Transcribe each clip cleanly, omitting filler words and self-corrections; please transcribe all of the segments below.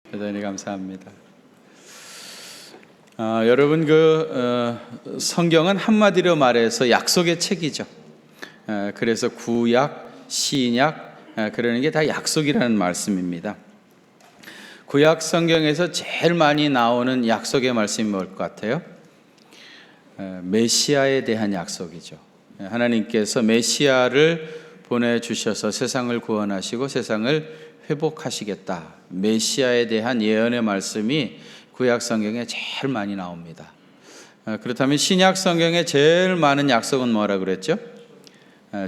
대단히 감사합니다. 여러분 성경은 한마디로 말해서 약속의 책이죠. 그래서 구약, 신약 그러는 게 다 약속이라는 말씀입니다. 구약 성경에서 제일 많이 나오는 약속의 말씀이 뭘 것 같아요? 메시아에 대한 약속이죠. 하나님께서 메시아를 보내주셔서 세상을 구원하시고 세상을 회복하시겠다. 메시아에 대한 예언의 말씀이 구약 성경에 제일 많이 나옵니다. 그렇다면 신약 성경에 제일 많은 약속은 뭐라 그랬죠?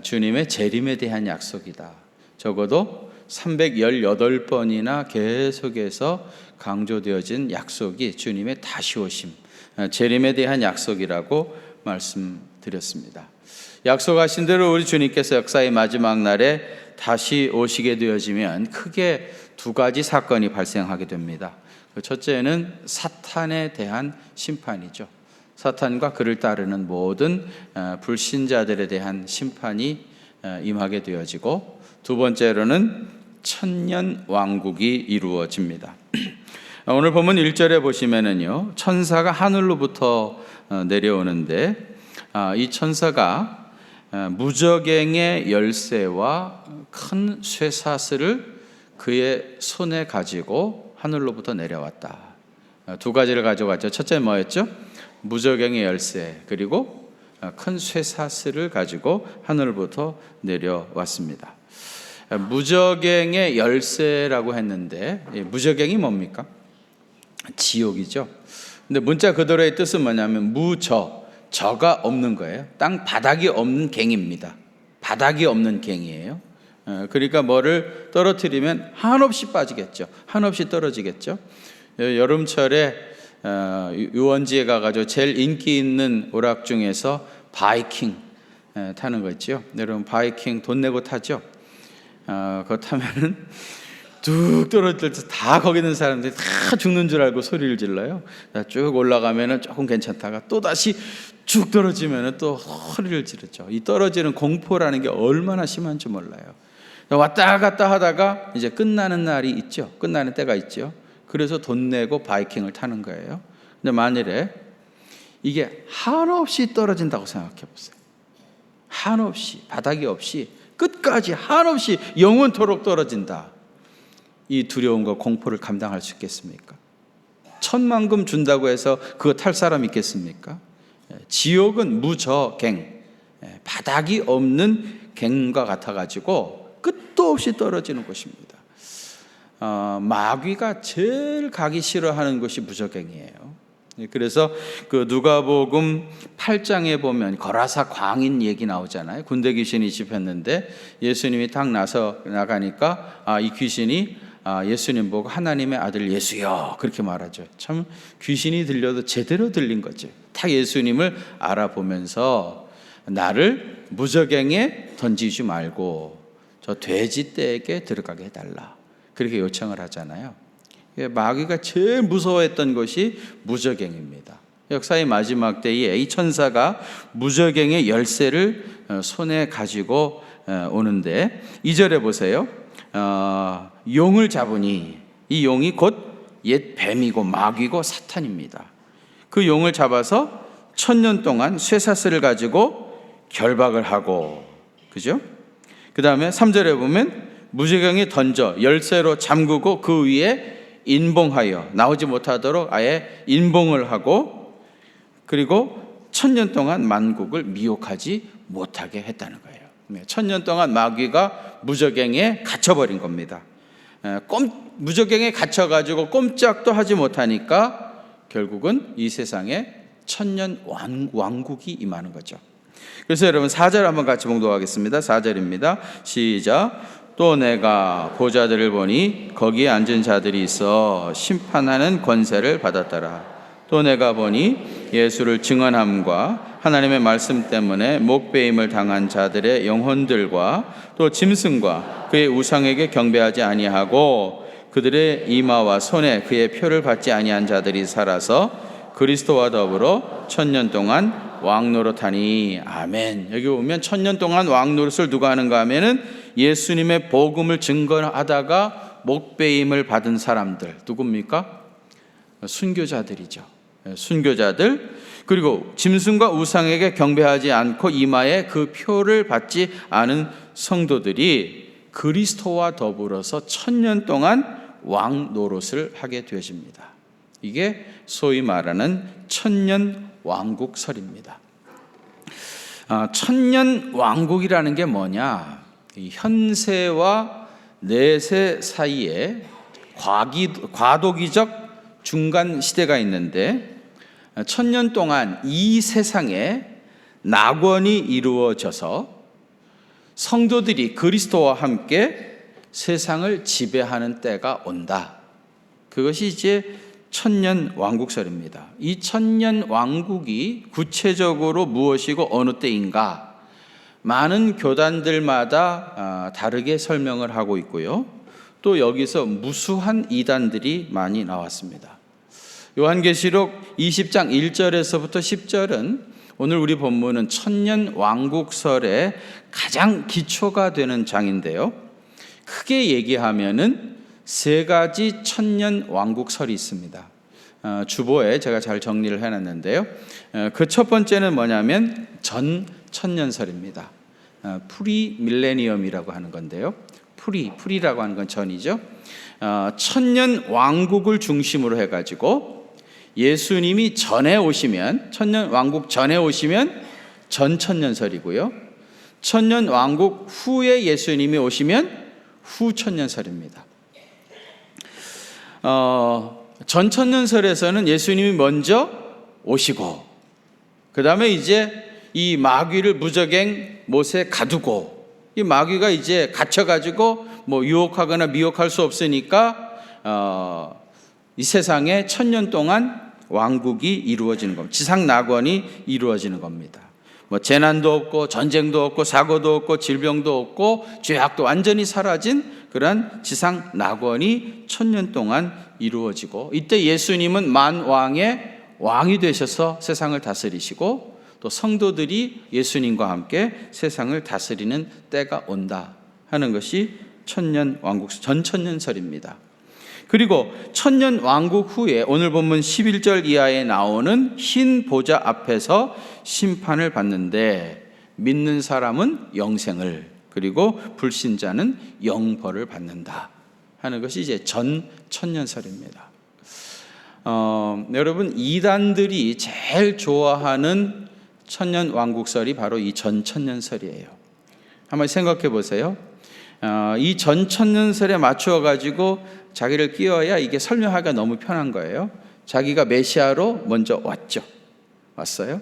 주님의 재림에 대한 약속이다. 적어도 318번이나 계속해서 강조되어진 약속이 주님의 다시 오심, 재림에 대한 약속이라고 말씀드렸습니다. 약속하신 대로 우리 주님께서 역사의 마지막 날에 다시 오시게 되어지면 크게 두 가지 사건이 발생하게 됩니다. 첫째는 사탄에 대한 심판이죠. 사탄과 그를 따르는 모든 불신자들에 대한 심판이 임하게 되어지고, 두 번째로는 천년 왕국이 이루어집니다. 오늘 본문 1절에 보시면은요, 천사가 하늘로부터 내려오는데, 이 천사가 무저갱의 열쇠와 큰 쇠사슬을 그의 손에 가지고 하늘로부터 내려왔다. 두 가지를 가져갔죠. 첫째는 뭐였죠? 무저갱의 열쇠, 그리고 큰 쇠사슬을 가지고 하늘로부터 내려왔습니다. 무저갱의 열쇠라고 했는데, 무저갱이 뭡니까? 지옥이죠. 근데 문자 그대로의 뜻은 뭐냐면 저가 없는 거예요. 땅 바닥이 없는 갱입니다. 바닥이 없는 갱이에요. 그러니까 뭐를 떨어뜨리면 한없이 빠지겠죠. 한없이 떨어지겠죠. 여름철에 유원지에 가가지고 제일 인기 있는 오락 중에서 바이킹 타는 거 있죠. 여러분 바이킹 돈 내고 타죠. 그거 타면은 뚝 떨어질 때 다 거기 있는 사람들이 다 죽는 줄 알고 소리를 질러요. 쭉 올라가면은 조금 괜찮다가 또 다시 쭉 떨어지면은 또 소리를 지르죠. 이 떨어지는 공포라는 게 얼마나 심한지 몰라요. 왔다 갔다 하다가 이제 끝나는 날이 있죠. 끝나는 때가 있죠. 그래서 돈 내고 바이킹을 타는 거예요. 근데 만일에 이게 한없이 떨어진다고 생각해 보세요. 한없이, 바닥이 없이 끝까지 한없이 영원토록 떨어진다. 이 두려움과 공포를 감당할 수 있겠습니까? 천만금 준다고 해서 그거 탈 사람 있겠습니까? 지옥은 무저갱, 바닥이 없는 갱과 같아가지고 끝도 없이 떨어지는 곳입니다. 마귀가 제일 가기 싫어하는 곳이 무저갱이에요. 그래서 그 누가복음 8장에 보면 거라사 광인 얘기 나오잖아요. 군대 귀신이 집혔는데 예수님이 딱 나가니까 이 귀신이 예수님 보고 하나님의 아들 예수여 그렇게 말하죠. 참 귀신이 들려도 제대로 들린 거죠. 딱 예수님을 알아보면서 나를 무저갱에 던지지 말고 저 돼지떼에게 들어가게 해달라 그렇게 요청을 하잖아요. 마귀가 제일 무서워했던 것이 무저갱입니다. 역사의 마지막 때에 이 천사가 무저갱의 열쇠를 손에 가지고 오는데 2절에 보세요. 용을 잡으니 이 용이 곧 옛 뱀이고 마귀고 사탄입니다. 그 용을 잡아서 1000년 동안 쇠사슬을 가지고 결박을 하고, 그죠? 그 다음에 3절에 보면 무저갱에 던져 열쇠로 잠그고 그 위에 인봉하여 나오지 못하도록 아예 인봉을 하고, 그리고 1000년 동안 만국을 미혹하지 못하게 했다는 거예요. 1000년 동안 마귀가 무저갱에 갇혀버린 겁니다. 무저갱에 갇혀가지고 꼼짝도 하지 못하니까 결국은 이 세상에 1000년 왕국이 임하는 거죠. 그래서 여러분 4절 한번 같이 봉독하겠습니다. 4절입니다. 시작. 또 내가 보좌들을 보니 거기에 앉은 자들이 있어 심판하는 권세를 받았더라. 또 내가 보니 예수를 증언함과 하나님의 말씀 때문에 목베임을 당한 자들의 영혼들과 또 짐승과 그의 우상에게 경배하지 아니하고 그들의 이마와 손에 그의 표를 받지 아니한 자들이 살아서 그리스도와 더불어 1000년 동안 왕노릇하니. 아멘. 여기 보면 1000년 동안 왕노릇을 누가 하는가 하면은 예수님의 복음을 증거하다가 목배임을 받은 사람들 누굽니까? 순교자들이죠. 순교자들, 그리고 짐승과 우상에게 경배하지 않고 이마에 그 표를 받지 않은 성도들이 그리스도와 더불어서 1000년 동안 왕 노릇을 하게 되어집니다. 이게 소위 말하는 천년 왕국설입니다. 천년 왕국이라는 게 뭐냐? 현세와 내세 사이에 과도기적 중간 시대가 있는데 1000년 동안 이 세상에 낙원이 이루어져서 성도들이 그리스도와 함께 세상을 지배하는 때가 온다. 그것이 이제 천년 왕국설입니다. 이 천년 왕국이 구체적으로 무엇이고 어느 때인가? 많은 교단들마다 다르게 설명을 하고 있고요. 또 여기서 무수한 이단들이 많이 나왔습니다. 요한계시록 20장 1절에서부터 10절은 오늘 우리 본문은 천년 왕국설의 가장 기초가 되는 장인데요. 크게 얘기하면은 세 가지 천년 왕국설이 있습니다. 주보에 제가 잘 정리를 해놨는데요. 그 첫 번째는 뭐냐면 전천년설입니다. 프리 밀레니엄이라고 하는 건데요. 프리라고 하는 건 전이죠. 천년 왕국을 중심으로 해가지고 예수님이 전에 오시면, 천년 왕국 전에 오시면 전천년설이고요. 천년 왕국 후에 예수님이 오시면 후천년설입니다. 전천년설에서는 예수님이 먼저 오시고, 그 다음에 이제 이 마귀를 무적행 못에 가두고, 이 마귀가 이제 갇혀가지고 뭐 유혹하거나 미혹할 수 없으니까 이 세상에 1000년 동안 왕국이 이루어지는 겁니다. 지상 낙원이 이루어지는 겁니다. 뭐 재난도 없고 전쟁도 없고 사고도 없고 질병도 없고 죄악도 완전히 사라진 그런 지상 낙원이 1000년 동안 이루어지고, 이때 예수님은 만왕의 왕이 되셔서 세상을 다스리시고 또 성도들이 예수님과 함께 세상을 다스리는 때가 온다 하는 것이 천년 왕국 전천년설입니다. 그리고 천년 왕국 후에 오늘 본문 11절 이하에 나오는 흰 보좌 앞에서 심판을 받는데 믿는 사람은 영생을, 그리고 불신자는 영벌을 받는다 하는 것이 이제 전천년설입니다. 여러분, 이단들이 제일 좋아하는 천년 왕국설이 바로 이 전천년설이에요. 한번 생각해 보세요. 이 전천년설에 맞추어 가지고 자기를 끼워야 이게 설명하기가 너무 편한 거예요. 자기가 메시아로 먼저 왔어요.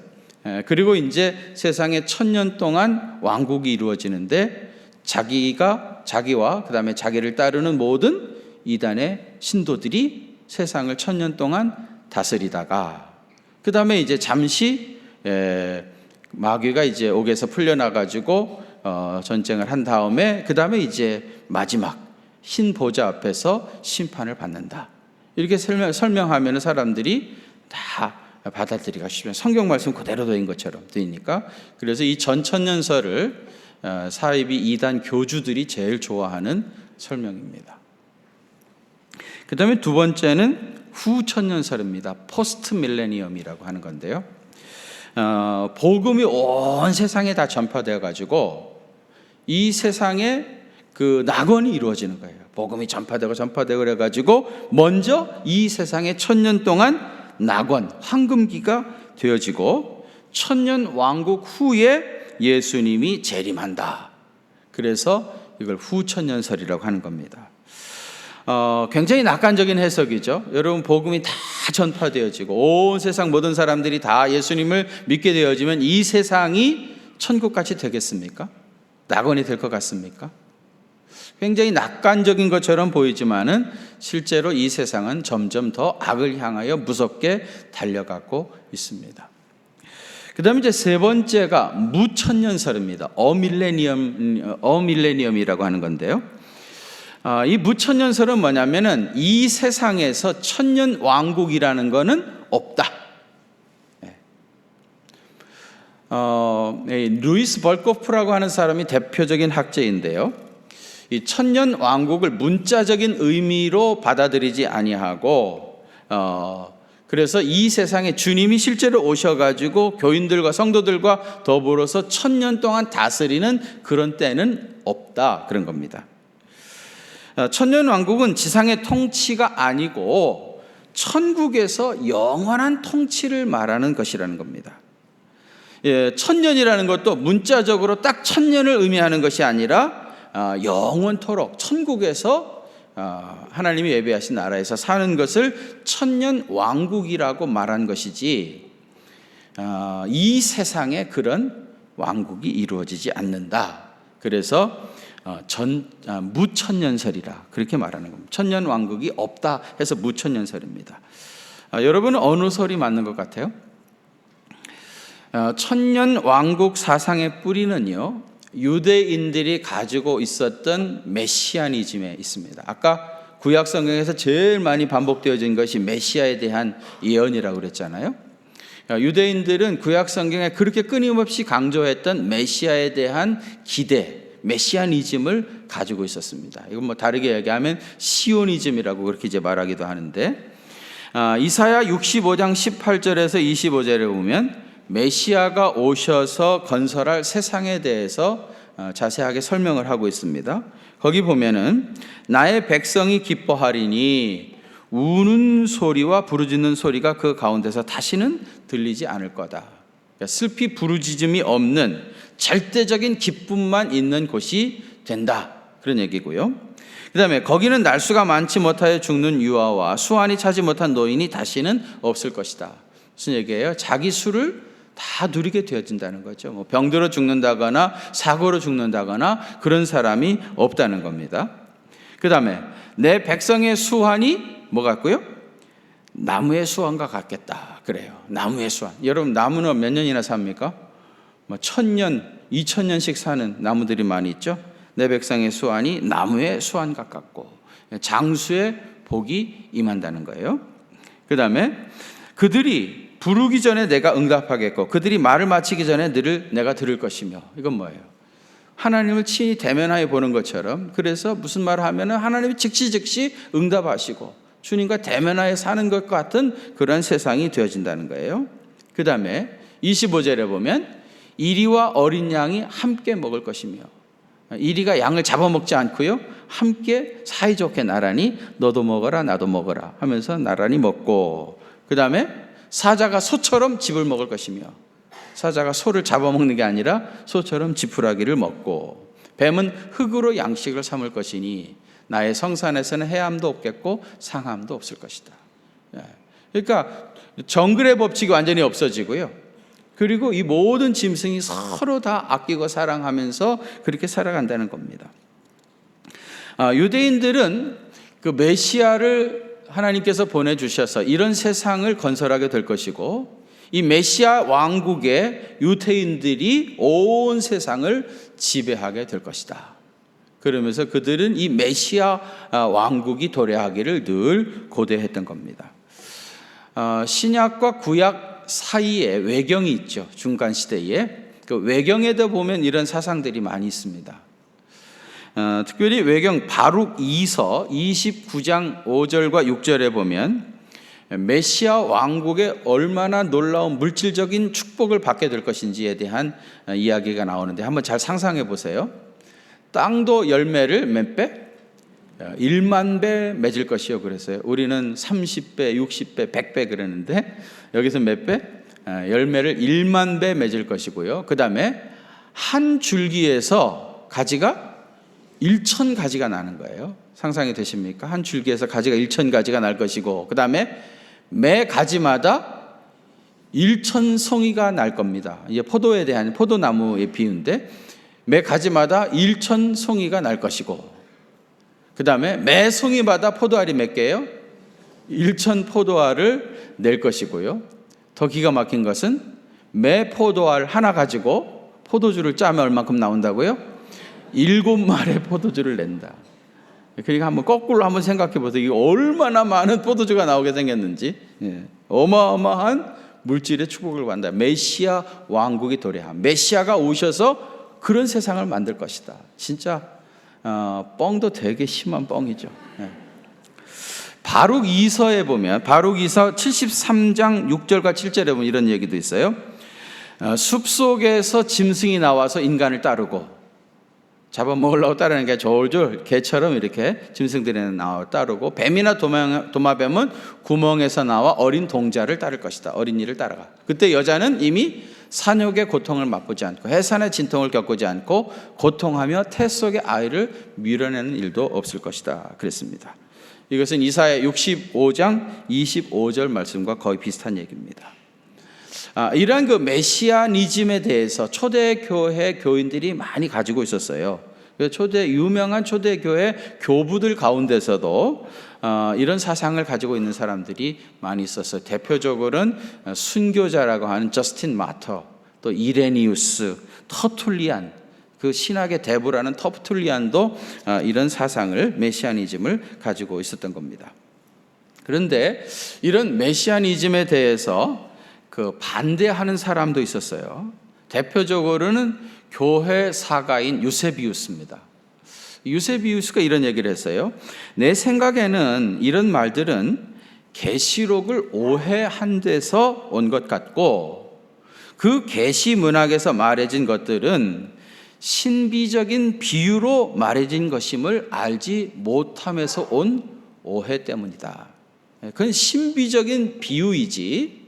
그리고 이제 세상에 1000년 동안 왕국이 이루어지는데 자기와 그 다음에 자기를 따르는 모든 이단의 신도들이 세상을 1000년 동안 다스리다가 그 다음에 이제 잠시 마귀가 이제 옥에서 풀려나가지고 전쟁을 한 다음에 그 다음에 이제 마지막 흰 보좌 앞에서 심판을 받는다. 이렇게 설명하면 사람들이 다 받아들이기가 쉽죠. 성경 말씀 그대로 된 것처럼 되니까. 그래서 이 전천년설을 사이비 이단 교주들이 제일 좋아하는 설명입니다. 그 다음에 두 번째는 후천년설입니다. 포스트 밀레니엄이라고 하는 건데요. 복음이 온 세상에 다 전파되어 가지고 이 세상에 그 낙원이 이루어지는 거예요. 복음이 전파되고 그래가지고 먼저 이 세상에 1000년 동안 낙원, 황금기가 되어지고 1000년 왕국 후에 예수님이 재림한다. 그래서 이걸 후천년설이라고 하는 겁니다. 굉장히 낙관적인 해석이죠. 여러분, 복음이 다 전파되어지고 온 세상 모든 사람들이 다 예수님을 믿게 되어지면 이 세상이 천국같이 되겠습니까? 낙원이 될 것 같습니까? 굉장히 낙관적인 것처럼 보이지만은 실제로 이 세상은 점점 더 악을 향하여 무섭게 달려가고 있습니다. 그 다음에 이제 세 번째가 무천년설입니다. 어밀레니엄이라고 하는 건데요. 이 무천년설은 뭐냐면은 이 세상에서 천년 왕국이라는 거는 없다. 루이스 벌코프라고 하는 사람이 대표적인 학자인데요. 이 천년 왕국을 문자적인 의미로 받아들이지 아니하고 그래서 이 세상에 주님이 실제로 오셔가지고 교인들과 성도들과 더불어서 1000년 동안 다스리는 그런 때는 없다, 그런 겁니다. 천년 왕국은 지상의 통치가 아니고 천국에서 영원한 통치를 말하는 것이라는 겁니다. 천년이라는 것도 문자적으로 딱 1000년을 의미하는 것이 아니라 영원토록 천국에서 하나님이 예비하신 나라에서 사는 것을 천년 왕국이라고 말한 것이지, 이 세상에 그런 왕국이 이루어지지 않는다. 그래서 무천년설이라 그렇게 말하는 겁니다. 천년 왕국이 없다 해서 무천년설입니다. 여러분은 어느 설이 맞는 것 같아요? 천년 왕국 사상의 뿌리는요, 유대인들이 가지고 있었던 메시아니즘에 있습니다. 아까 구약 성경에서 제일 많이 반복되어진 것이 메시아에 대한 예언이라고 그랬잖아요. 유대인들은 구약 성경에 그렇게 끊임없이 강조했던 메시아에 대한 기대, 메시아니즘을 가지고 있었습니다. 이건 뭐 다르게 얘기하면 시오니즘이라고 그렇게 이제 말하기도 하는데, 이사야 65장 18절에서 25절에 보면 메시아가 오셔서 건설할 세상에 대해서 자세하게 설명을 하고 있습니다. 거기 보면은 나의 백성이 기뻐하리니 우는 소리와 부르짖는 소리가 그 가운데서 다시는 들리지 않을 거다. 그러니까 슬피 부르짖음이 없는 절대적인 기쁨만 있는 곳이 된다, 그런 얘기고요. 그 다음에 거기는 날수가 많지 못하여 죽는 유아와 수완이 차지 못한 노인이 다시는 없을 것이다. 무슨 얘기예요? 자기 수를 다 누리게 되어진다는 거죠. 뭐 병들어 죽는다거나 사고로 죽는다거나 그런 사람이 없다는 겁니다. 그 다음에 내 백성의 수완이 뭐 같고요? 나무의 수완과 같겠다, 그래요. 나무의 수완. 여러분, 나무는 몇 년이나 삽니까? 뭐 1000년, 2000년씩 사는 나무들이 많이 있죠. 내 백성의 수완이 나무의 수완과 같고 장수의 복이 임한다는 거예요. 그 다음에 그들이 부르기 전에 내가 응답하겠고 그들이 말을 마치기 전에 내가 들을 것이며, 이건 뭐예요? 하나님을 친히 대면하여 보는 것처럼, 그래서 무슨 말을 하면 하나님이 즉시 응답하시고 주님과 대면하여 사는 것 같은 그런 세상이 되어진다는 거예요. 그 다음에 25절에 보면 이리와 어린 양이 함께 먹을 것이며, 이리가 양을 잡아먹지 않고요, 함께 사이좋게 나란히 너도 먹어라 나도 먹어라 하면서 나란히 먹고, 그 다음에 사자가 소처럼 짚을 먹을 것이며, 사자가 소를 잡아먹는 게 아니라 소처럼 지푸라기를 먹고, 뱀은 흙으로 양식을 삼을 것이니 나의 성산에서는 해함도 없겠고 상함도 없을 것이다. 그러니까 정글의 법칙이 완전히 없어지고요, 그리고 이 모든 짐승이 서로 다 아끼고 사랑하면서 그렇게 살아간다는 겁니다. 유대인들은 그 메시아를 하나님께서 보내주셔서 이런 세상을 건설하게 될 것이고, 이 메시아 왕국에 유대인들이 온 세상을 지배하게 될 것이다. 그러면서 그들은 이 메시아 왕국이 도래하기를 늘 고대했던 겁니다. 신약과 구약 사이에 외경이 있죠. 중간 시대에 그 외경에도 보면 이런 사상들이 많이 있습니다. 특별히 외경 바룩 2서 29장 5절과 6절에 보면 메시아 왕국에 얼마나 놀라운 물질적인 축복을 받게 될 것인지에 대한 이야기가 나오는데, 한번 잘 상상해 보세요. 땅도 열매를 몇 배? 1만 배 맺을 것이요 그랬어요. 우리는 30배, 60배, 100배 그러는데 여기서 몇 배? 열매를 1만 배 맺을 것이고요. 그 다음에 한 줄기에서 가지가 1000가지가 나는 거예요. 상상이 되십니까? 한 줄기에서 가지가 1000가지가 날 것이고, 그 다음에 매 가지마다 1000송이가 날 겁니다. 이게 포도에 대한 포도나무의 비유인데, 매 가지마다 1000송이가 날 것이고, 그 다음에 매 송이마다 포도알이 몇 개예요? 1000포도알을 낼 것이고요. 더 기가 막힌 것은 매 포도알 하나 가지고 포도주를 짜면 얼만큼 나온다고요? 7마리의 포도주를 낸다. 그러니까 한번 거꾸로 한번 생각해 보세요. 이게 얼마나 많은 포도주가 나오게 생겼는지. 어마어마한 물질의 축복을 받는다. 메시아 왕국이 도래함. 메시아가 오셔서 그런 세상을 만들 것이다. 진짜 뻥도 되게 심한 뻥이죠. 바룩 2서에 보면, 바룩 2서 73장 6절과 7절에 보면 이런 얘기도 있어요. 숲속에서 짐승이 나와서 인간을 따르고, 잡아먹으려고 따르는 게 졸졸 개처럼 이렇게 짐승들이 나와 따르고, 뱀이나 도마뱀은 구멍에서 나와 어린 동자를 따를 것이다. 어린이를 따라가. 그때 여자는 이미 산욕의 고통을 맛보지 않고 해산의 진통을 겪지 않고 고통하며 태 속의 아이를 밀어내는 일도 없을 것이다. 그랬습니다. 이것은 이사야 65장 25절 말씀과 거의 비슷한 얘기입니다. 이러한 그 메시아니즘에 대해서 초대교회 교인들이 많이 가지고 있었어요. 유명한 초대교회 교부들 가운데서도 이런 사상을 가지고 있는 사람들이 많이 있었어요. 대표적으로는 순교자라고 하는 저스틴 마터, 또 이레니우스, 터툴리안, 그 신학의 대부라는 터툴리안도 이런 사상을, 메시아니즘을 가지고 있었던 겁니다. 그런데 이런 메시아니즘에 대해서 그 반대하는 사람도 있었어요. 대표적으로는 교회 사가인 유세비우스입니다. 유세비우스가 이런 얘기를 했어요. 내 생각에는 이런 말들은 계시록을 오해한 데서 온 것 같고, 그 계시 문학에서 말해진 것들은 신비적인 비유로 말해진 것임을 알지 못함에서 온 오해 때문이다. 그건 신비적인 비유이지.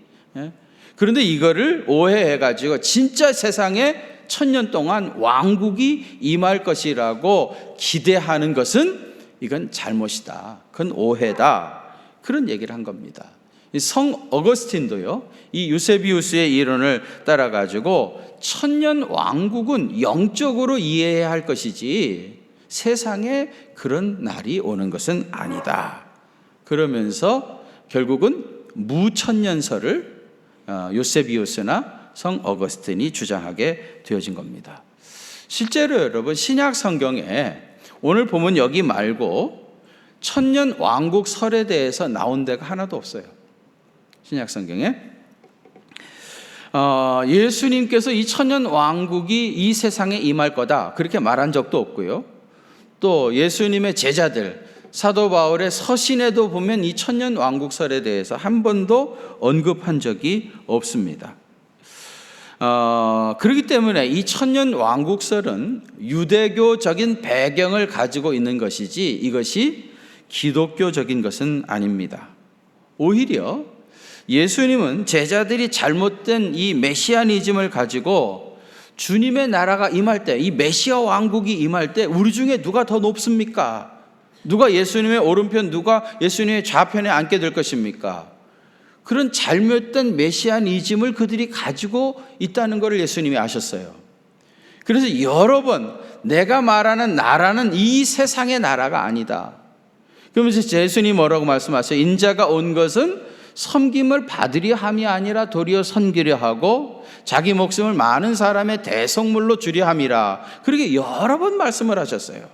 그런데 이거를 오해해가지고 진짜 세상에 1000년 동안 왕국이 임할 것이라고 기대하는 것은 이건 잘못이다. 그건 오해다. 그런 얘기를 한 겁니다. 성 어거스틴도요, 이 유세비우스의 이론을 따라가지고 1000년 왕국은 영적으로 이해해야 할 것이지 세상에 그런 날이 오는 것은 아니다. 그러면서 결국은 무천년설을 요세비우스나 성 어거스틴이 주장하게 되어진 겁니다. 실제로 여러분, 신약 성경에 오늘 보면 여기 말고 1000년 왕국 설에 대해서 나온 데가 하나도 없어요. 신약 성경에 예수님께서 이 1000년 왕국이 이 세상에 임할 거다 그렇게 말한 적도 없고요. 또 예수님의 제자들 사도 바울의 서신에도 보면 이 1000년 왕국설에 대해서 한 번도 언급한 적이 없습니다. 그렇기 때문에 이 1000년 왕국설은 유대교적인 배경을 가지고 있는 것이지 이것이 기독교적인 것은 아닙니다. 오히려 예수님은 제자들이 잘못된 이 메시아니즘을 가지고 주님의 나라가 임할 때, 이 메시아 왕국이 임할 때 우리 중에 누가 더 높습니까? 누가 예수님의 오른편, 누가 예수님의 좌편에 앉게 될 것입니까? 그런 잘못된 메시아니즘을 그들이 가지고 있다는 것을 예수님이 아셨어요. 그래서 여러 번 내가 말하는 나라는 이 세상의 나라가 아니다. 그러면서 예수님이 뭐라고 말씀하세요? 인자가 온 것은 섬김을 받으려 함이 아니라 도리어 섬기려 하고 자기 목숨을 많은 사람의 대속물로 주려 함이라. 그렇게 여러 번 말씀을 하셨어요.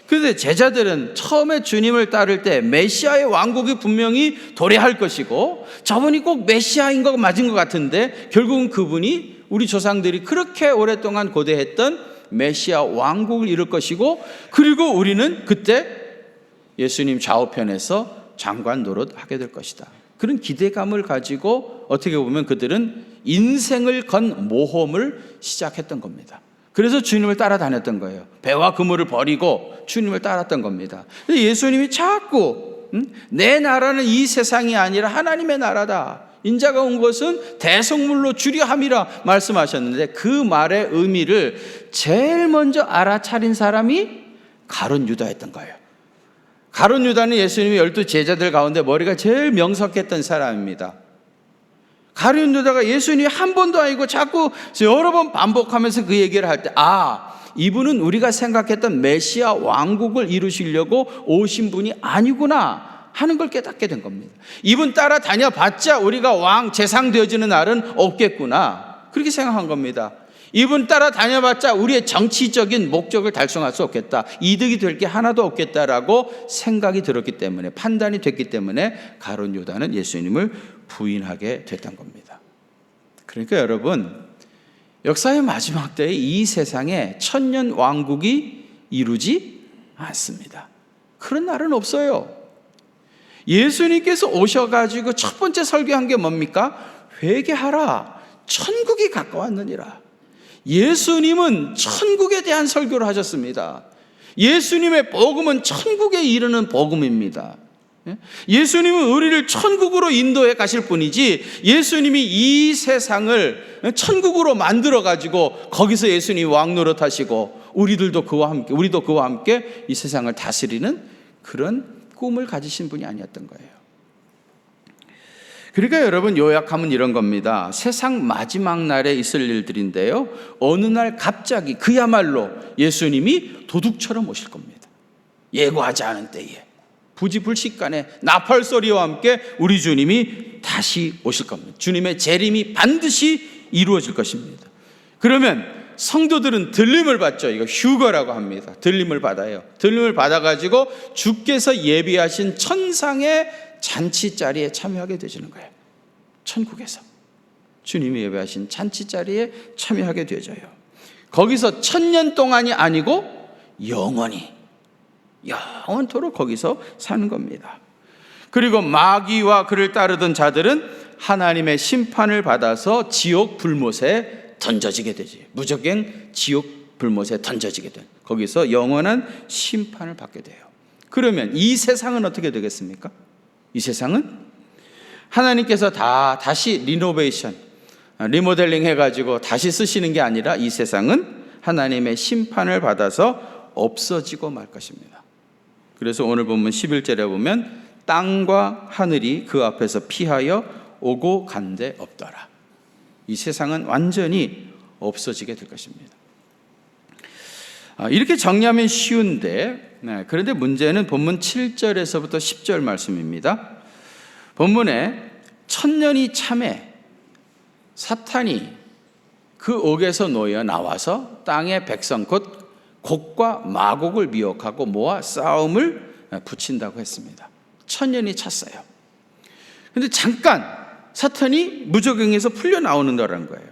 그런데 제자들은 처음에 주님을 따를 때 메시아의 왕국이 분명히 도래할 것이고 저분이 꼭 메시아인 거 맞은 것 같은데 결국은 그분이 우리 조상들이 그렇게 오랫동안 고대했던 메시아 왕국을 이룰 것이고, 그리고 우리는 그때 예수님 좌우편에서 장관 노릇하게 될 것이다. 그런 기대감을 가지고 어떻게 보면 그들은 인생을 건 모험을 시작했던 겁니다. 그래서 주님을 따라다녔던 거예요. 배와 그물을 버리고 주님을 따랐던 겁니다. 예수님이 자꾸 내 나라는 이 세상이 아니라 하나님의 나라다. 인자가 온 것은 대속물로 주려 함이라 말씀하셨는데 그 말의 의미를 제일 먼저 알아차린 사람이 가룟 유다였던 거예요. 가룟 유다는 예수님의 12 제자들 가운데 머리가 제일 명석했던 사람입니다. 가룟 유다가 예수님이 한 번도 아니고 자꾸 여러 번 반복하면서 그 얘기를 할 때, 이분은 우리가 생각했던 메시아 왕국을 이루시려고 오신 분이 아니구나 하는 걸 깨닫게 된 겁니다. 이분 따라다녀 봤자 우리가 왕 재상 되어지는 날은 없겠구나, 그렇게 생각한 겁니다. 이분 따라다녀 봤자 우리의 정치적인 목적을 달성할 수 없겠다, 이득이 될 게 하나도 없겠다라고 생각이 들었기 때문에, 판단이 됐기 때문에 가룟 유다는 예수님을 부인하게 됐던 겁니다. 그러니까 여러분, 역사의 마지막 때에 이 세상에 1000년 왕국이 이루지 않습니다. 그런 날은 없어요. 예수님께서 오셔가지고 첫 번째 설교한 게 뭡니까? 회개하라, 천국이 가까웠느니라. 예수님은 천국에 대한 설교를 하셨습니다. 예수님의 복음은 천국에 이르는 복음입니다. 예수님은 우리를 천국으로 인도해 가실 분이지, 예수님이 이 세상을 천국으로 만들어 가지고 거기서 예수님이 왕 노릇하시고 우리도 그와 함께 이 세상을 다스리는 그런 꿈을 가지신 분이 아니었던 거예요. 그러니까 여러분, 요약하면 이런 겁니다. 세상 마지막 날에 있을 일들인데요, 어느 날 갑자기 그야말로 예수님이 도둑처럼 오실 겁니다. 예고하지 않은 때에 부지불식간에 나팔소리와 함께 우리 주님이 다시 오실 겁니다. 주님의 재림이 반드시 이루어질 것입니다. 그러면 성도들은 들림을 받죠. 이거 휴거라고 합니다. 들림을 받아요. 들림을 받아가지고 주께서 예비하신 천상의 잔치 자리에 참여하게 되시는 거예요. 천국에서 주님이 예배하신 잔치 자리에 참여하게 되어져요. 거기서 1000년 동안이 아니고 영원토록 거기서 사는 겁니다. 그리고 마귀와 그를 따르던 자들은 하나님의 심판을 받아서 지옥 불못에 던져지게 되지. 무적행 지옥 불못에 던져지게 된, 거기서 영원한 심판을 받게 돼요. 그러면 이 세상은 어떻게 되겠습니까? 이 세상은 하나님께서 다시 리모델링 해가지고 다시 쓰시는 게 아니라 이 세상은 하나님의 심판을 받아서 없어지고 말 것입니다. 그래서 오늘 본문 11절에 보면 땅과 하늘이 그 앞에서 피하여 오고 간데 없더라. 이 세상은 완전히 없어지게 될 것입니다. 이렇게 정리하면 쉬운데, 그런데 문제는 본문 7절에서부터 10절 말씀입니다. 본문에 1000년이 참에 사탄이 그 옥에서 놓여 나와서 땅의 백성 곧 곡과 마곡을 미혹하고 모아 싸움을 붙인다고 했습니다. 1000년이 찼어요. 그런데 잠깐 사탄이 무적행에서 풀려 나오는다는 거예요.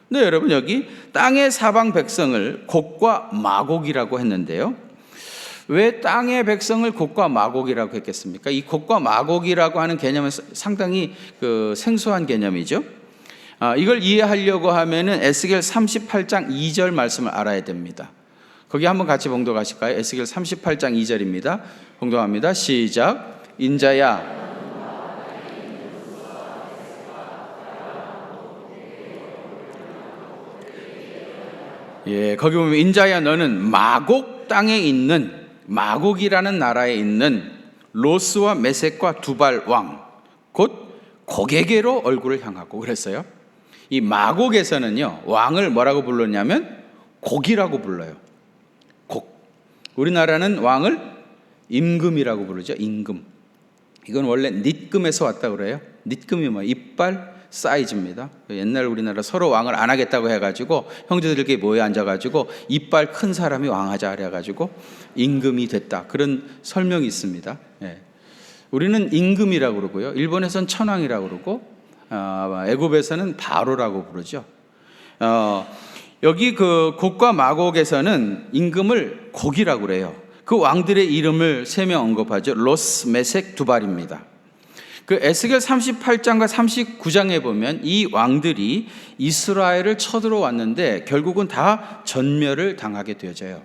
근데 여러분, 여기 땅의 사방 백성을 곡과 마곡이라고 했는데요, 왜 땅의 백성을 곡과 마곡이라고 했겠습니까? 이 곡과 마곡이라고 하는 개념은 상당히 생소한 개념이죠. 이걸 이해하려고 하면은 에스겔 38장 2절 말씀을 알아야 됩니다. 거기 한번 같이 봉독하실까요? 에스겔 38장 2절입니다. 봉독합니다. 시작. 인자야, 거기 보면 인자야, 너는 마곡 땅에 있는, 마곡이라는 나라에 있는 로스와 메섹과 두발 왕 곧 곡에게로 얼굴을 향하고 그랬어요. 이 마곡에서는요, 왕을 뭐라고 불렀냐면 곡이라고 불러요. 곡. 우리나라는 왕을 임금이라고 부르죠. 임금. 이건 원래 닛금에서 왔다고 그래요. 닛금이 이빨 사이즈입니다. 옛날 우리나라 서로 왕을 안 하겠다고 해가지고 형제들끼리 모여 앉아가지고 이빨 큰 사람이 왕하자 그래가지고 임금이 됐다, 그런 설명이 있습니다. 우리는 임금이라고 그러고요, 일본에서는 천황이라고 그러고, 애굽에서는 바로라고 부르죠. 여기 그 곡과 마곡에서는 임금을 곡이라고 그래요. 그 왕들의 이름을 3명 언급하죠. 로스, 메섹, 두발입니다. 그 에스겔 38장과 39장에 보면 이 왕들이 이스라엘을 쳐들어왔는데 결국은 다 전멸을 당하게 되어져요.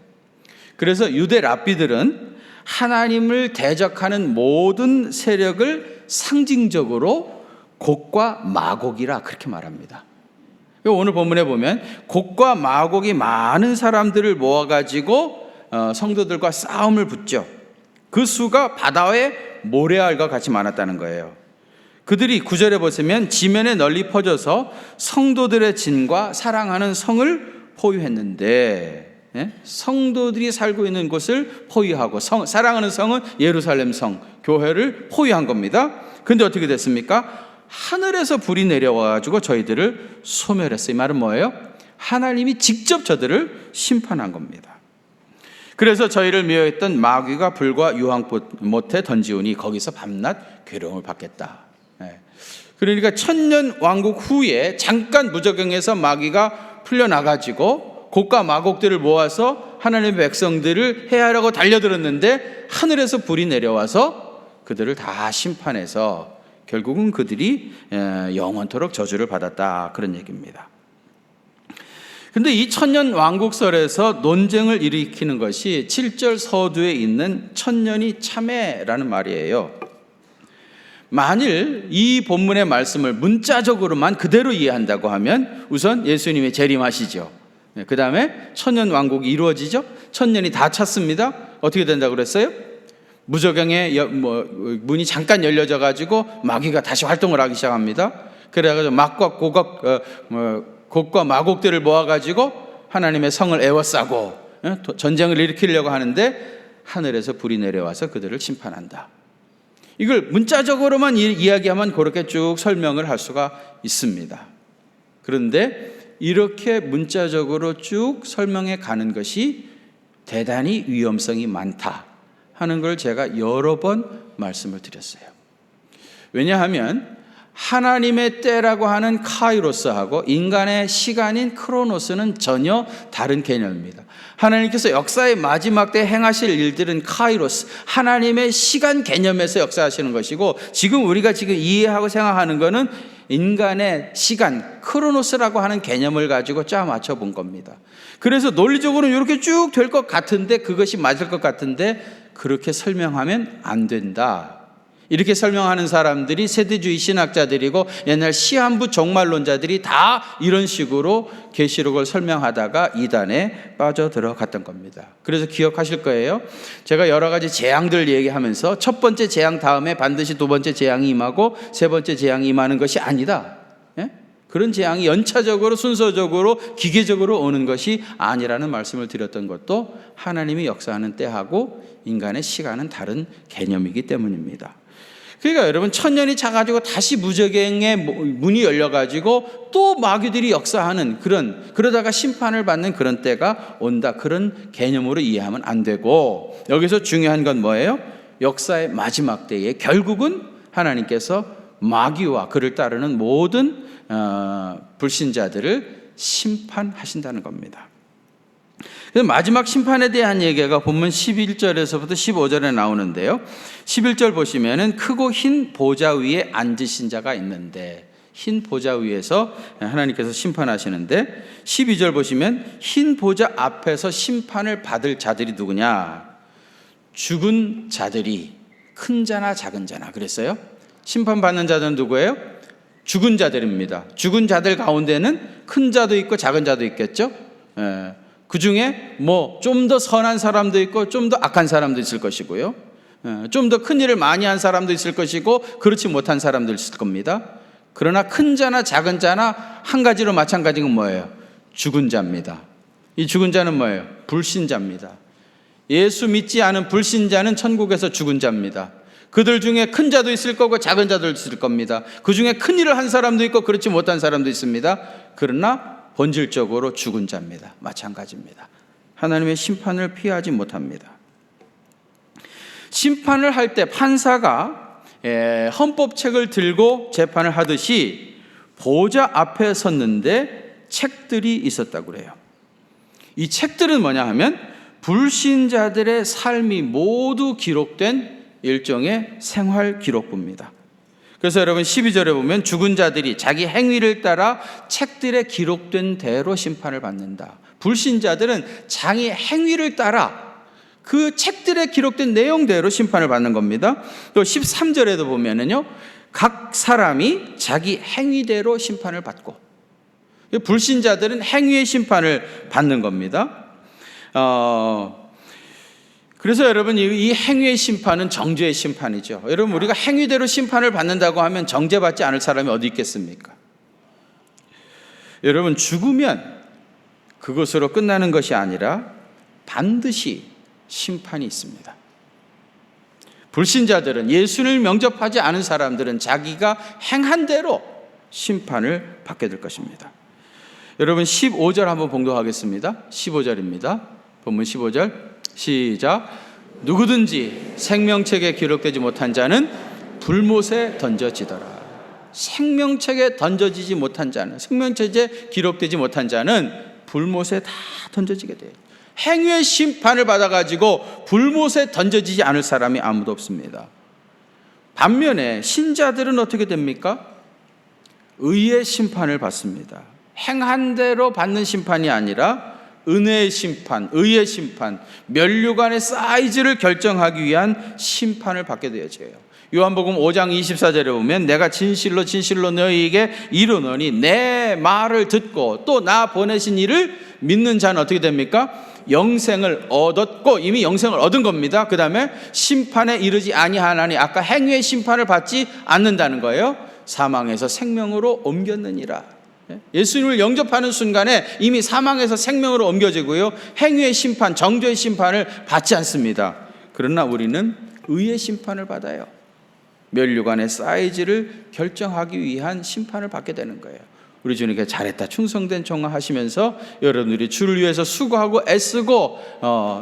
그래서 유대 랍비들은 하나님을 대적하는 모든 세력을 상징적으로 곡과 마곡이라 그렇게 말합니다. 오늘 본문에 보면 곡과 마곡이 많은 사람들을 모아가지고 성도들과 싸움을 붙죠. 그 수가 바다의 모래알과 같이 많았다는 거예요. 그들이 9절에 보시면 지면에 널리 퍼져서 성도들의 진과 사랑하는 성을 포위했는데, 성도들이 살고 있는 곳을 포위하고, 사랑하는 성은 예루살렘 성, 교회를 포위한 겁니다. 그런데 어떻게 됐습니까? 하늘에서 불이 내려와가지고 저희들을 소멸했어요. 이 말은 뭐예요? 하나님이 직접 저들을 심판한 겁니다. 그래서 저희를 미워했던 마귀가 불과 유황못에 던지우니 거기서 밤낮 괴로움을 받겠다. 그러니까 1000년 왕국 후에 잠깐 무적행에서 마귀가 풀려나가지고 곡과 마곡들을 모아서 하나님의 백성들을 해하려고 달려들었는데 하늘에서 불이 내려와서 그들을 다 심판해서 결국은 그들이 영원토록 저주를 받았다, 그런 얘기입니다. 근데 이 천년 왕국설에서 논쟁을 일으키는 것이 7절 서두에 있는 천년이 참회라는 말이에요. 만일 이 본문의 말씀을 문자적으로만 그대로 이해한다고 하면 우선 예수님이 재림하시죠. 그 다음에 천년 왕국이 이루어지죠. 천년이 다 찼습니다. 어떻게 된다고 그랬어요? 무저경의 문이 잠깐 열려져 가지고 마귀가 다시 활동을 하기 시작합니다. 그래가지고 곡과 마곡들을 모아가지고 하나님의 성을 에워싸고 전쟁을 일으키려고 하는데 하늘에서 불이 내려와서 그들을 심판한다. 이걸 문자적으로만 이야기하면 그렇게 쭉 설명을 할 수가 있습니다. 그런데 이렇게 문자적으로 쭉 설명해 가는 것이 대단히 위험성이 많다 하는 걸 제가 여러 번 말씀을 드렸어요. 왜냐하면 하나님의 때라고 하는 카이로스하고 인간의 시간인 크로노스는 전혀 다른 개념입니다. 하나님께서 역사의 마지막 때 행하실 일들은 카이로스, 하나님의 시간 개념에서 역사하시는 것이고, 지금 우리가 이해하고 생각하는 것은 인간의 시간, 크로노스라고 하는 개념을 가지고 짜 맞춰 본 겁니다. 그래서 논리적으로는 이렇게 쭉 될 것 같은데, 그것이 맞을 것 같은데 그렇게 설명하면 안 된다. 이렇게 설명하는 사람들이 세대주의 신학자들이고 옛날 시한부 종말론자들이 다 이런 식으로 계시록을 설명하다가 이단에 빠져들어갔던 겁니다. 그래서 기억하실 거예요. 제가 여러 가지 재앙들 얘기하면서 첫 번째 재앙 다음에 반드시 두 번째 재앙이 임하고 세 번째 재앙이 임하는 것이 아니다. 그런 재앙이 연차적으로 순서적으로 기계적으로 오는 것이 아니라는 말씀을 드렸던 것도 하나님이 역사하는 때하고 인간의 시간은 다른 개념이기 때문입니다. 그러니까 여러분, 천년이 차가지고 다시 무저갱의 문이 열려가지고 또 마귀들이 역사하는 그러다가 심판을 받는 그런 때가 온다, 그런 개념으로 이해하면 안 되고, 여기서 중요한 건 뭐예요? 역사의 마지막 때에 결국은 하나님께서 마귀와 그를 따르는 모든 불신자들을 심판하신다는 겁니다. 그래서 마지막 심판에 대한 얘기가 본문 11절에서부터 15절에 나오는데요. 11절 보시면은 크고 흰 보좌 위에 앉으신 자가 있는데, 흰 보좌 위에서 하나님께서 심판하시는데, 12절 보시면 흰 보좌 앞에서 심판을 받을 자들이 누구냐? 죽은 자들이, 큰 자나 작은 자나 그랬어요. 심판받는 자들은 누구예요? 죽은 자들입니다. 죽은 자들 가운데는 큰 자도 있고 작은 자도 있겠죠. 그 중에 좀 더 선한 사람도 있고 좀 더 악한 사람도 있을 것이고요. 좀 더 큰 일을 많이 한 사람도 있을 것이고 그렇지 못한 사람도 있을 겁니다. 그러나 큰 자나 작은 자나 한 가지로 마찬가지인 건 뭐예요? 죽은 자입니다. 이 죽은 자는 뭐예요? 불신자입니다. 예수 믿지 않은 불신자는 천국에서 죽은 자입니다. 그들 중에 큰 자도 있을 거고 작은 자도 있을 겁니다. 그 중에 큰 일을 한 사람도 있고 그렇지 못한 사람도 있습니다. 그러나 본질적으로 죽은 자입니다. 마찬가지입니다. 하나님의 심판을 피하지 못합니다. 심판을 할 때 판사가 헌법책을 들고 재판을 하듯이 보좌 앞에 섰는데 책들이 있었다고 그래요. 이 책들은 뭐냐 하면 불신자들의 삶이 모두 기록된 일종의 생활 기록부입니다. 그래서 여러분 12절에 보면 죽은 자들이 자기 행위를 따라 책들에 기록된 대로 심판을 받는다. 불신자들은 자기 행위를 따라 그 책들에 기록된 내용대로 심판을 받는 겁니다. 또 13절에도 보면은요, 각 사람이 자기 행위대로 심판을 받고, 불신자들은 행위의 심판을 받는 겁니다. 그래서 여러분, 이 행위의 심판은 정죄의 심판이죠. 여러분, 우리가 행위대로 심판을 받는다고 하면 정죄받지 않을 사람이 어디 있겠습니까? 여러분, 죽으면 그것으로 끝나는 것이 아니라 반드시 심판이 있습니다. 불신자들은, 예수를 영접하지 않은 사람들은 자기가 행한 대로 심판을 받게 될 것입니다. 여러분 15절 한번 봉독하겠습니다. 15절입니다. 본문 15절 시작. 누구든지 생명책에 기록되지 못한 자는 불못에 던져지더라. 생명책에 던져지지 못한 자는, 생명책에 기록되지 못한 자는 불못에 다 던져지게 돼요. 행위의 심판을 받아가지고 불못에 던져지지 않을 사람이 아무도 없습니다. 반면에 신자들은 어떻게 됩니까? 의의 심판을 받습니다. 행한 대로 받는 심판이 아니라 은혜의 심판, 의의 심판, 면류관의 사이즈를 결정하기 위한 심판을 받게 되어져요. 요한복음 5장 24절에 보면 내가 진실로 진실로 너희에게 이르노니 내 말을 듣고 또 나 보내신 이를 믿는 자는 어떻게 됩니까? 영생을 얻었고, 이미 영생을 얻은 겁니다. 그 다음에 심판에 이르지 아니하나니, 아까 행위의 심판을 받지 않는다는 거예요. 사망에서 생명으로 옮겼느니라. 예수님을 영접하는 순간에 이미 사망에서 생명으로 옮겨지고요, 행위의 심판, 정죄의 심판을 받지 않습니다. 그러나 우리는 의의 심판을 받아요. 면류관의 사이즈를 결정하기 위한 심판을 받게 되는 거예요. 우리 주님께 잘했다, 충성된 종아 하시면서 여러분들이 주를 위해서 수고하고 애쓰고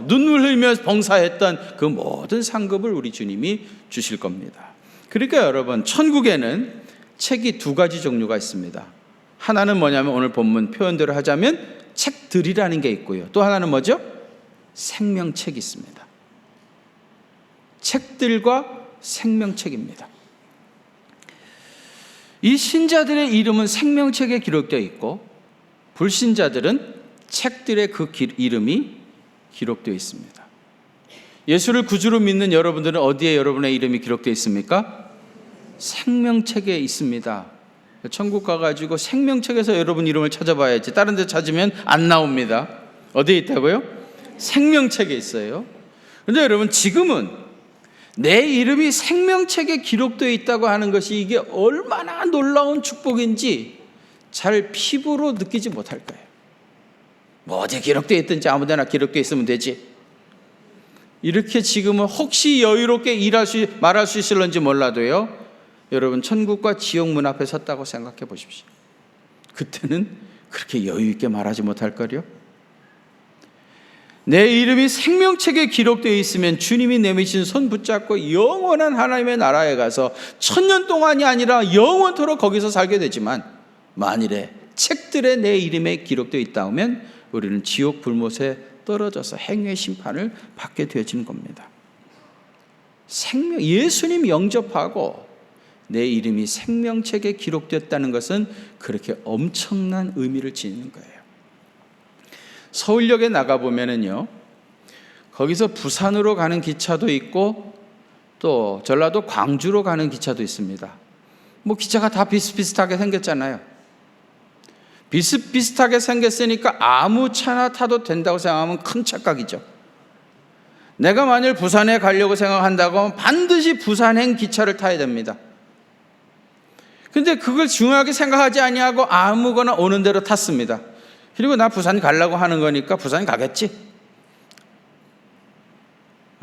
눈물 흘리며 봉사했던 그 모든 상급을 우리 주님이 주실 겁니다. 그러니까 여러분, 천국에는 책이 두 가지 종류가 있습니다. 하나는 뭐냐면 오늘 본문 표현대로 하자면 책들이라는 게 있고요, 또 하나는 뭐죠? 생명책이 있습니다. 책들과 생명책입니다. 이 신자들의 이름은 생명책에 기록되어 있고, 불신자들은 책들의 그 이름이 기록되어 있습니다. 예수를 구주로 믿는 여러분들은 어디에 여러분의 이름이 기록되어 있습니까? 생명책에 있습니다. 천국 가가지고 생명책에서 여러분 이름을 찾아봐야지, 다른 데 찾으면 안 나옵니다. 어디에 있다고요? 생명책에 있어요. 그런데 여러분, 지금은 내 이름이 생명책에 기록되어 있다고 하는 것이 이게 얼마나 놀라운 축복인지 잘 피부로 느끼지 못할 거예요. 뭐 어디 기록되어 있든지 아무데나 기록되어 있으면 되지, 이렇게 지금은 혹시 여유롭게 말할 수 있을런지 몰라도요, 여러분 천국과 지옥 문 앞에 섰다고 생각해 보십시오. 그때는 그렇게 여유 있게 말하지 못할 거요. 내 이름이 생명책에 기록되어 있으면 주님이 내미신 손 붙잡고 영원한 하나님의 나라에 가서 1000년 동안이 아니라 영원토록 거기서 살게 되지만, 만일에 책들에 내 이름에 기록되어 있다 하면 우리는 지옥 불못에 떨어져서 행위의 심판을 받게 되어지는 겁니다. 예수님 영접하고 내 이름이 생명책에 기록되었다는 것은 그렇게 엄청난 의미를 지니는 거예요. 서울역에 나가보면은요, 거기서 부산으로 가는 기차도 있고 또 전라도 광주로 가는 기차도 있습니다. 뭐 기차가 다 비슷비슷하게 생겼잖아요. 비슷비슷하게 생겼으니까 아무 차나 타도 된다고 생각하면 큰 착각이죠. 내가 만일 부산에 가려고 생각한다고 하면 반드시 부산행 기차를 타야 됩니다. 근데 그걸 중요하게 생각하지 아니하고 아무거나 오는 대로 탔습니다. 그리고 나 부산 가려고 하는 거니까 부산 가겠지.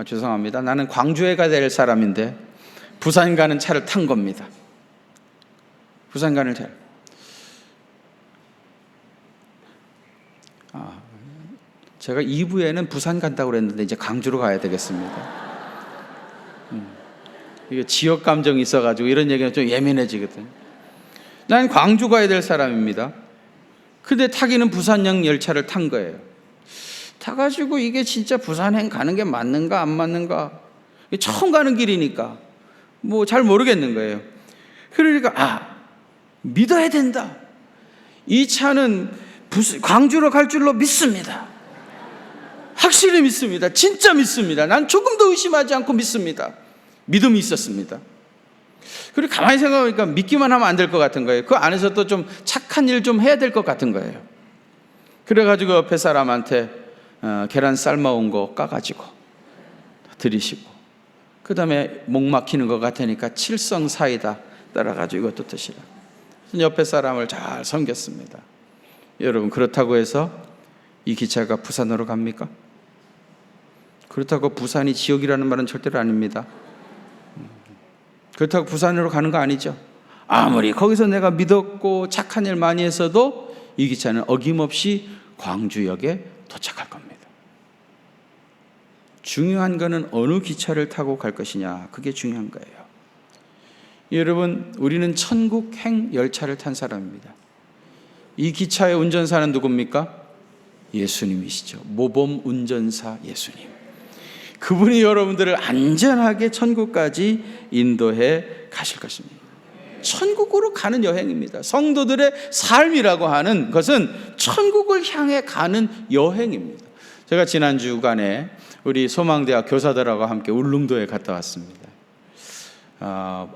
죄송합니다. 나는 광주에 가야 될 사람인데 부산 가는 차를 탄 겁니다. 부산 가는 차. 제가 2부에는 부산 간다고 그랬는데 이제 광주로 가야 되겠습니다. 이게 지역 감정이 있어가지고 이런 얘기는 좀 예민해지거든요. 난 광주 가야 될 사람입니다. 근데 타기는 부산역 열차를 탄 거예요. 타가지고 이게 진짜 부산행 가는 게 맞는가 안 맞는가, 처음 가는 길이니까 뭐 잘 모르겠는 거예요. 그러니까 믿어야 된다. 이 차는 광주로 갈 줄로 믿습니다. 확실히 믿습니다. 진짜 믿습니다. 난 조금도 의심하지 않고 믿습니다. 믿음이 있었습니다. 그리고 가만히 생각해보니까 믿기만 하면 안 될 것 같은 거예요. 그 안에서 또 좀 착한 일 좀 해야 될 것 같은 거예요. 그래가지고 옆에 사람한테 계란 삶아온 거 까가지고 드리시고, 그 다음에 목 막히는 것 같으니까 칠성 사이다 따라가지고 이것도 드시라. 옆에 사람을 잘 섬겼습니다. 여러분, 그렇다고 해서 이 기차가 부산으로 갑니까? 그렇다고 부산이 지옥이라는 말은 절대로 아닙니다. 그렇다고 부산으로 가는 거 아니죠. 아무리 거기서 내가 믿었고 착한 일 많이 했어도 이 기차는 어김없이 광주역에 도착할 겁니다. 중요한 거는 어느 기차를 타고 갈 것이냐, 그게 중요한 거예요. 여러분, 우리는 천국행 열차를 탄 사람입니다. 이 기차의 운전사는 누굽니까? 예수님이시죠. 모범 운전사 예수님. 그분이 여러분들을 안전하게 천국까지 인도해 가실 것입니다. 천국으로 가는 여행입니다. 성도들의 삶이라고 하는 것은 천국을 향해 가는 여행입니다. 제가 지난 주간에 우리 소망대학 교사들하고 함께 울릉도에 갔다 왔습니다.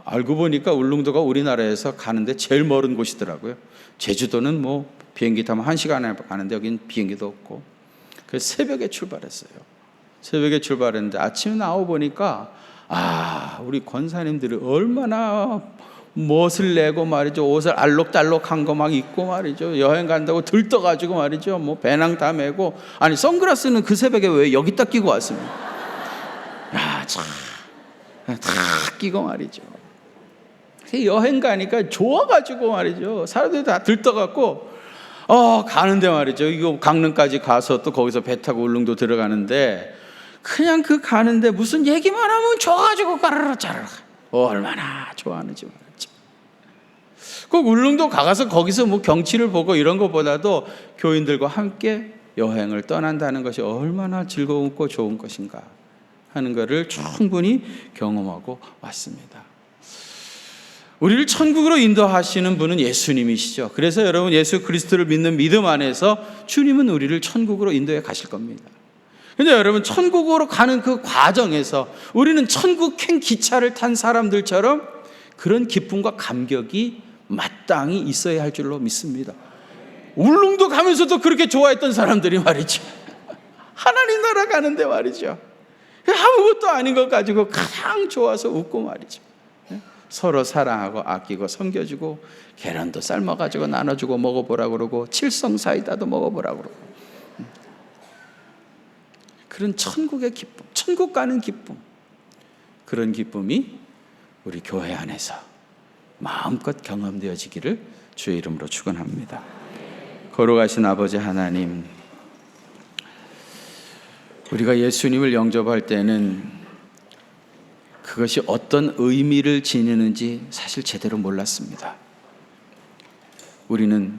알고 보니까 울릉도가 우리나라에서 가는데 제일 먼 곳이더라고요. 제주도는 뭐 비행기 타면 1시간에 가는데 여긴 비행기도 없고. 그래서 새벽에 출발했어요. 새벽에 출발했는데 아침에 나와 보니까 우리 권사님들이 얼마나 멋을 내고 말이죠. 옷을 알록달록한 거 막 입고 말이죠. 여행 간다고 들떠가지고 말이죠. 뭐 배낭 다 메고. 아니 선글라스는 그 새벽에 왜 여기다 끼고 왔습니까? 다 끼고 말이죠. 여행 가니까 좋아가지고 말이죠. 사람들이 다 들떠갖고 가는데 말이죠. 이거 강릉까지 가서 또 거기서 배 타고 울릉도 들어가는데 그냥 그 가는데 무슨 얘기만 하면 좋아가지고 까르르 짜르르 얼마나 좋아하는지 말이죠. 꼭 울릉도 가서 거기서 뭐 경치를 보고 이런 것보다도 교인들과 함께 여행을 떠난다는 것이 얼마나 즐거웠고 좋은 것인가 하는 것을 충분히 경험하고 왔습니다. 우리를 천국으로 인도하시는 분은 예수님이시죠. 그래서 여러분 예수 그리스도를 믿는 믿음 안에서 주님은 우리를 천국으로 인도해 가실 겁니다. 근데 여러분 천국으로 가는 그 과정에서 우리는 천국행 기차를 탄 사람들처럼 그런 기쁨과 감격이 마땅히 있어야 할 줄로 믿습니다. 울릉도 가면서도 그렇게 좋아했던 사람들이 말이죠. 하나님 나라 가는데 말이죠. 아무것도 아닌 것 가지고 가장 좋아서 웃고 말이죠. 서로 사랑하고 아끼고 섬겨주고 계란도 삶아가지고 나눠주고 먹어보라 그러고 칠성사이다도 먹어보라 그러고 그런 천국의 기쁨, 천국 가는 기쁨, 그런 기쁨이 우리 교회 안에서 마음껏 경험되어지기를 주의 이름으로 축원합니다. 거룩하신 아버지 하나님, 우리가 예수님을 영접할 때는 그것이 어떤 의미를 지니는지 사실 제대로 몰랐습니다. 우리는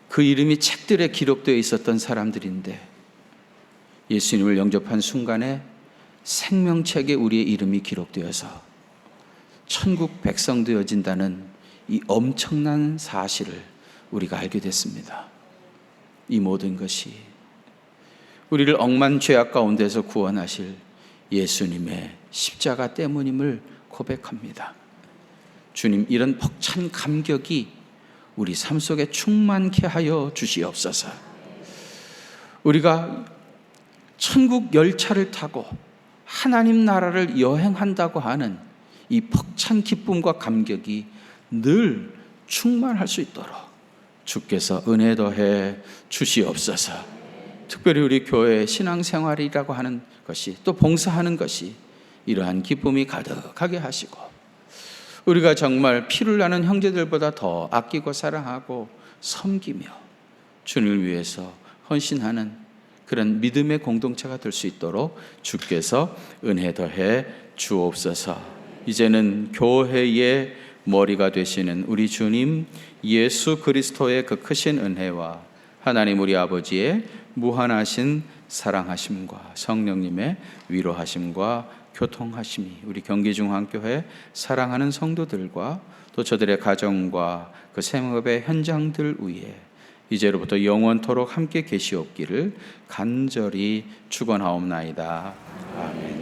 그 이름이 책들에 기록되어 있었던 사람들인데 예수님을 영접한 순간에 생명책에 우리의 이름이 기록되어서 천국 백성 되어진다는 이 엄청난 사실을 우리가 알게 됐습니다. 이 모든 것이 우리를 억만 죄악 가운데서 구원하실 예수님의 십자가 때문임을 고백합니다. 주님, 이런 벅찬 감격이 우리 삶 속에 충만케 하여 주시옵소서. 우리가 천국 열차를 타고 하나님 나라를 여행한다고 하는 이 벅찬 기쁨과 감격이 늘 충만할 수 있도록 주께서 은혜 더해 주시옵소서. 특별히 우리 교회 신앙생활이라고 하는 것이 또 봉사하는 것이 이러한 기쁨이 가득하게 하시고 우리가 정말 피를 나는 형제들보다 더 아끼고 사랑하고 섬기며 주님을 위해서 헌신하는 그런 믿음의 공동체가 될 수 있도록 주께서 은혜 더해 주옵소서. 이제는 교회의 머리가 되시는 우리 주님 예수 그리스도의 그 크신 은혜와 하나님 우리 아버지의 무한하신 사랑하심과 성령님의 위로하심과 교통하심이 우리 경기중앙교회 사랑하는 성도들과 또 저들의 가정과 그 생업의 현장들 위에 이제로부터 영원토록 함께 계시옵기를 간절히 축원하옵나이다. 아멘.